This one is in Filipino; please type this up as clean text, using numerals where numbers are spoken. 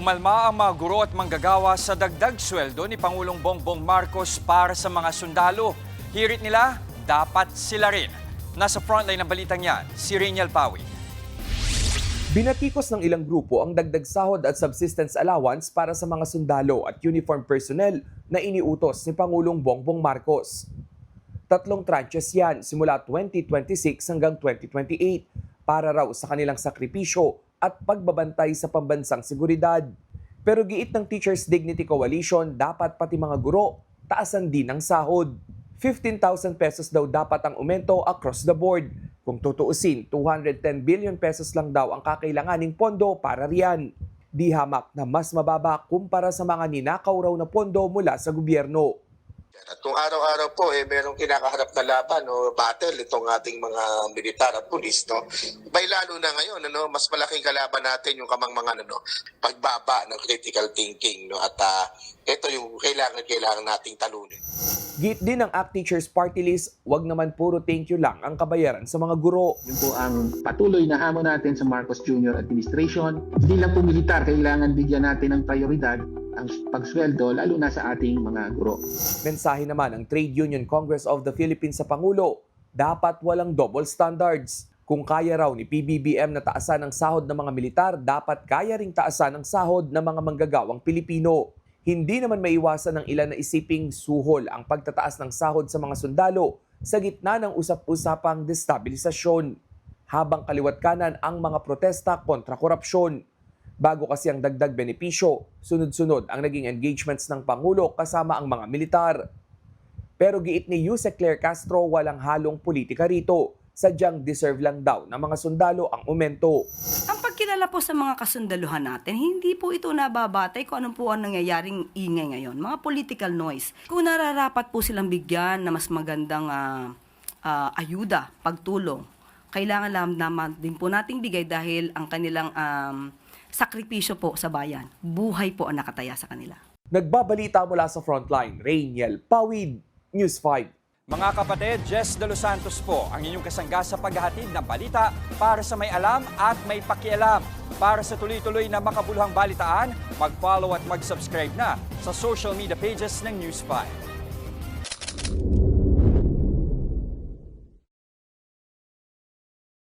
Umalma ang mga guro at manggagawa sa dagdag sweldo ni Pangulong Bongbong Marcos para sa mga sundalo. Hirit nila, dapat sila rin. Nasa frontline ng balitang yan, si Rainiel Pawi. Binatikos ng ilang grupo ang dagdag sahod at subsistence allowance para sa mga sundalo at uniform personnel na iniutos ni Pangulong Bongbong Marcos. 3 tranches yan simula 2026 hanggang 2028 para raw sa kanilang sakripisyo at pagbabantay sa pambansang seguridad. Pero giit ng Teachers Dignity Coalition, dapat pati mga guro taasan din ang sahod. 15,000 pesos daw dapat ang aumento across the board. Kung tutuusin, 210 billion pesos lang daw ang kakailanganing pondo para riyan. Di hamak na mas mababa kumpara sa mga ninakaw raw na pondo mula sa gobyerno. At kung araw-araw po merong kinakaharap na laban o battle itong ating mga militar at pulis, no? Bay lalo na ngayon, mas malaking kalaban natin yung kamangmangan, pagbaba ng critical thinking, no? At ito yung kailangan nating talunin. Giit din ng ACT Teachers Party List, wag naman puro thank you lang ang kabayaran sa mga guro. Yun po ang patuloy na hamon natin sa Marcos Jr. Administration. Hindi lang po militar, kailangan bigyan natin ng prioridad ang pagsweldo lalo na sa ating mga guro. Mensahe naman ng Trade Union Congress of the Philippines sa Pangulo, dapat walang double standards. Kung kaya raw ni PBBM na taasan ang sahod ng mga militar, dapat kaya ring taasan ang sahod ng mga manggagawang Pilipino. Hindi naman maiwasan ng ilan na isiping suhol ang pagtataas ng sahod sa mga sundalo sa gitna ng usap-usapang destabilisasyon, habang kaliwat kanan ang mga protesta kontra korupsyon. Bago kasi ang dagdag benepisyo, sunod-sunod ang naging engagements ng Pangulo kasama ang mga militar. Pero giit ni Yusek Claire Castro, walang halong politika rito. Sadyang deserve lang daw ng mga sundalo ang aumento. Ang pagkilala po sa mga kasundaluhan natin, hindi po ito nababatay kung ano po ang nangyayaring ingay ngayon. Mga political noise. Kung nararapat po silang bigyan na mas magandang ayuda, pagtulong, kailangan lang naman din po nating bigay dahil ang kanilang sakripisyo po sa bayan. Buhay po ang nakataya sa kanila. Nagbabalita mula sa frontline, Rainiel Pawid, News 5. Mga kapatid, Jess De Los Santos po ang inyong kasangga sa paghahatid ng balita para sa may alam at may pakialam. Para sa tuloy-tuloy na makabuluhang balitaan, mag-follow at mag-subscribe na sa social media pages ng News 5.